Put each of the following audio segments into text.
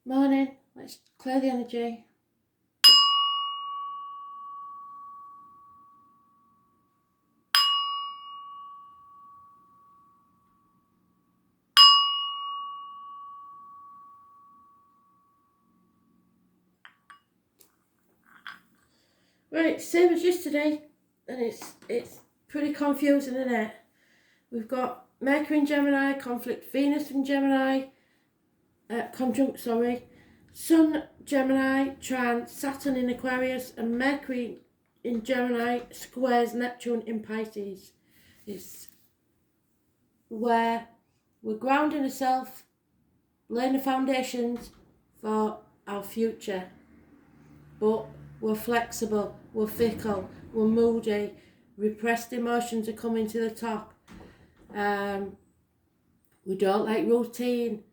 Morning. Let's clear the energy. Right, same as yesterday, and it's pretty confusing, isn't it? We've got Mercury in Gemini, conflict Venus in Gemini, conjunct, Sun Gemini, trine Saturn in Aquarius, and Mercury in Gemini squares Neptune in Pisces. It's where we're grounding ourselves, laying the foundations for our future. But we're flexible, we're fickle, we're moody, repressed emotions are coming to the top. We don't like routine,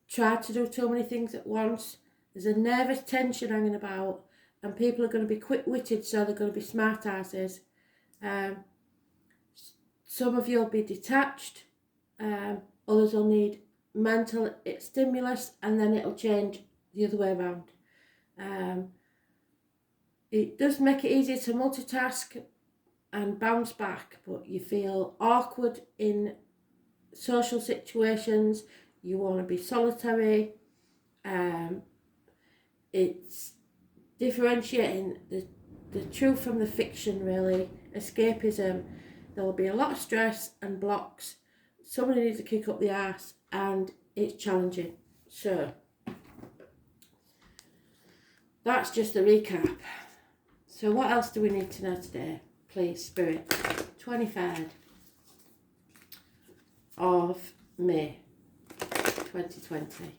try to do too many things at once. There's a nervous tension hanging about, and people are going to be quick-witted, so they're going to be smart asses. Some of you will be detached, others will need mental stimulus, and then it'll change the other way around. It does make it easier to multitask and bounce back, but you feel awkward in social situations, you want to be solitary. It's differentiating the truth from the fiction, really. Escapism. There will be a lot of stress and blocks. Somebody needs to kick up the arse, and it's challenging. So that's just the recap. So what else do we need to know today? Please, Spirit. 23rd of May 2020.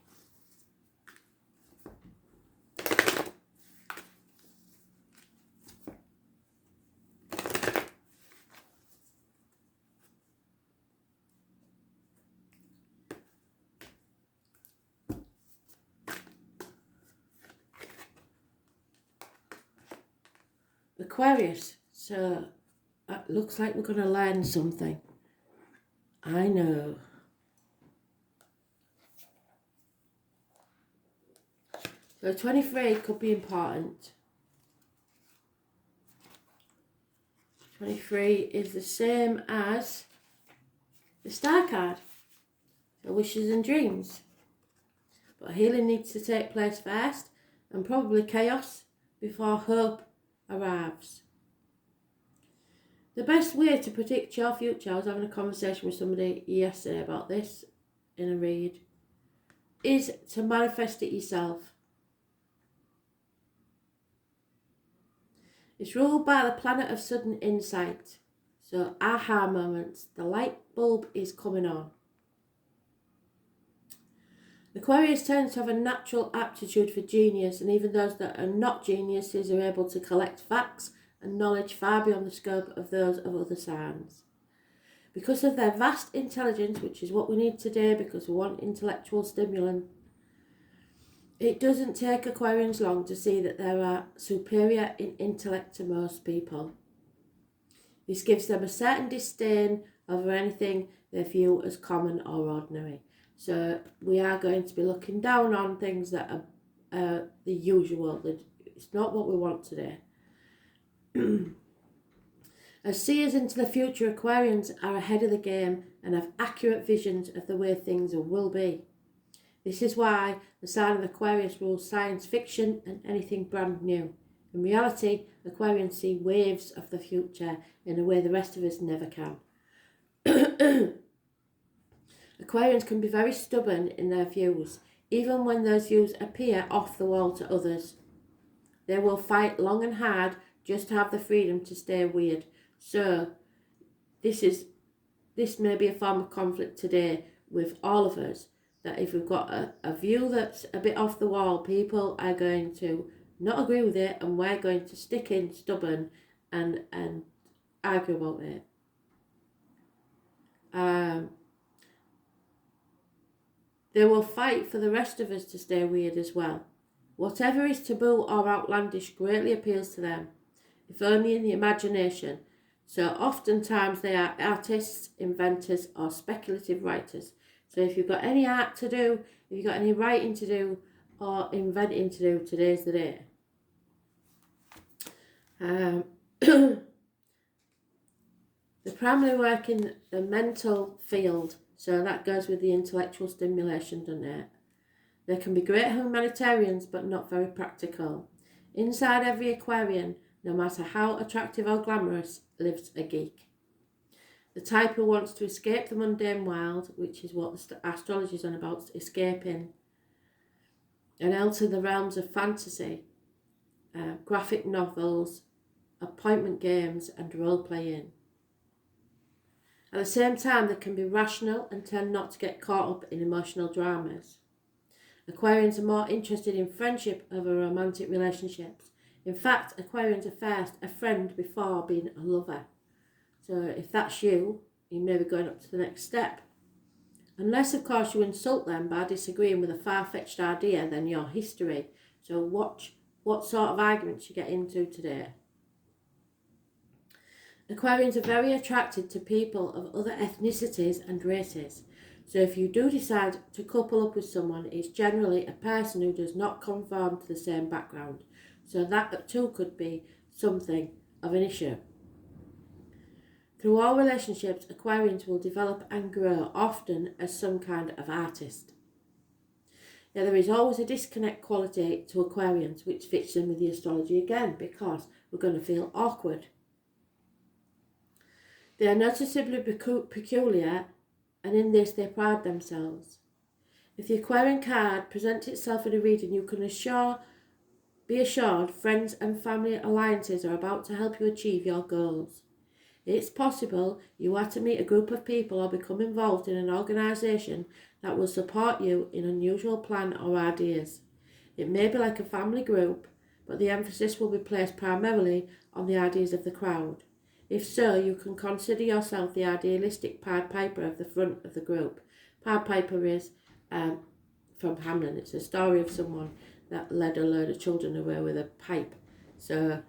Aquarius, so it looks like we're going to learn something. I know. So 23 could be important. 23 is the same as the Star card, so wishes and dreams. But healing needs to take place first, and probably chaos before hope arrives. The best way to predict your future, I was having a conversation with somebody yesterday about this in a read, is to manifest it yourself. It's ruled by the planet of sudden insight. So aha moments, the light bulb is coming on. Aquarius tends to have a natural aptitude for genius, and even those that are not geniuses are able to collect facts and knowledge far beyond the scope of those of other signs. Because of their vast intelligence, which is what we need today because we want intellectual stimulant, it doesn't take Aquarians long to see that they are superior in intellect to most people. This gives them a certain disdain over anything they view as common or ordinary. So we are going to be looking down on things that are the usual. It's not what we want today. As seers into the future, Aquarians are ahead of the game and have accurate visions of the way things will be. This is why the sign of Aquarius rules science fiction and anything brand new. In reality, Aquarians see waves of the future in a way the rest of us never can. Aquarians can be very stubborn in their views, even when those views appear off the wall to others. They will fight long and hard just to have the freedom to stay weird. So this may be a form of conflict today with all of us, that if we've got a view that's a bit off the wall, people are going to not agree with it, and we're going to stick in stubborn and argue about it. They will fight for the rest of us to stay weird as well. Whatever is taboo or outlandish greatly appeals to them, if only in the imagination. So oftentimes they are artists, inventors, or speculative writers. So if you've got any art to do, if you've got any writing to do or inventing to do, today's the day. They primarily work in the mental field, so that goes with the intellectual stimulation, doesn't it? They can be great humanitarians, but not very practical. Inside every Aquarian, no matter how attractive or glamorous, lives a geek. The type who wants to escape the mundane world, which is what astrology is on about, escaping, and enter the realms of fantasy, graphic novels, appointment games, and role-playing. At the same time, they can be rational and tend not to get caught up in emotional dramas. Aquarians are more interested in friendship over romantic relationships. In fact, Aquarians are first a friend before being a lover. So if that's you, you may be going up to the next step. Unless, of course, you insult them by disagreeing with a far-fetched idea, then you're history. So watch what sort of arguments you get into today. Aquarians are very attracted to people of other ethnicities and races. So if you do decide to couple up with someone, it's generally a person who does not conform to the same background. So that too could be something of an issue. Through all relationships, Aquarians will develop and grow, often as some kind of artist. Now, there is always a disconnect quality to Aquarians, which fits in with the astrology again, because we're going to feel awkward. They are noticeably peculiar, and in this they pride themselves. If the Aquarian card presents itself in a reading, you can be assured friends and family alliances are about to help you achieve your goals. It's possible you are to meet a group of people or become involved in an organisation that will support you in unusual plan or ideas. It may be like a family group, but the emphasis will be placed primarily on the ideas of the crowd. If so, you can consider yourself the idealistic Pied Piper of the front of the group. Pied Piper is from Hamlin. It's a story of someone that led a load of children away with a pipe. So,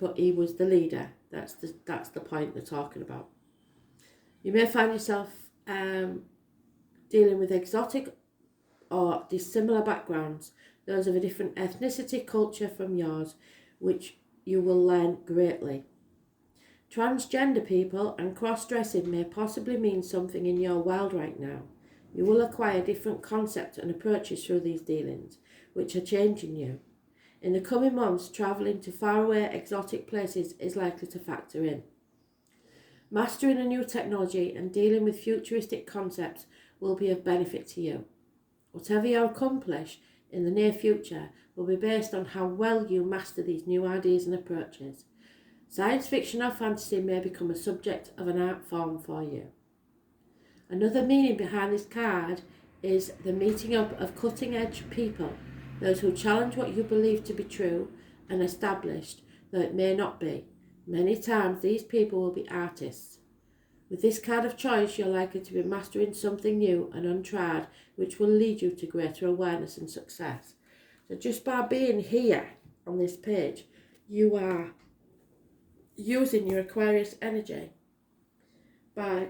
but he was the leader. That's the point they're talking about. You may find yourself dealing with exotic or dissimilar backgrounds, those of a different ethnicity, culture from yours, which you will learn greatly. Transgender people and cross-dressing may possibly mean something in your world right now. You will acquire different concepts and approaches through these dealings, which are changing you. In the coming months, travelling to faraway exotic places is likely to factor in. Mastering a new technology and dealing with futuristic concepts will be of benefit to you. Whatever you accomplish in the near future will be based on how well you master these new ideas and approaches. Science fiction or fantasy may become a subject of an art form for you. Another meaning behind this card is the meeting up of cutting-edge people, those who challenge what you believe to be true and established, though it may not be. Many times these people will be artists. With this card of choice, you're likely to be mastering something new and untried, which will lead you to greater awareness and success. So just by being here on this page, you are using your Aquarius energy by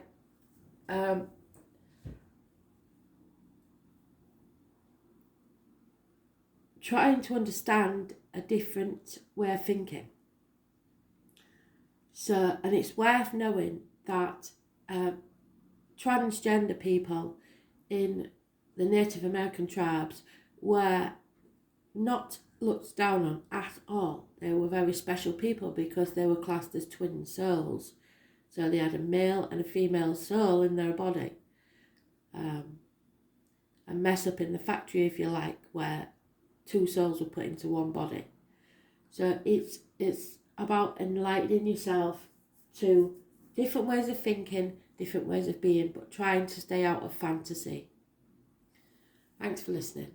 trying to understand a different way of thinking. So, and it's worth knowing that transgender people in the Native American tribes were not looked down on at all. They were very special people because they were classed as twin souls. So they had a male and a female soul in their body. A mess up in the factory, if you like, where two souls were put into one body. So it's about enlightening yourself to different ways of thinking, different ways of being, but trying to stay out of fantasy. Thanks for listening.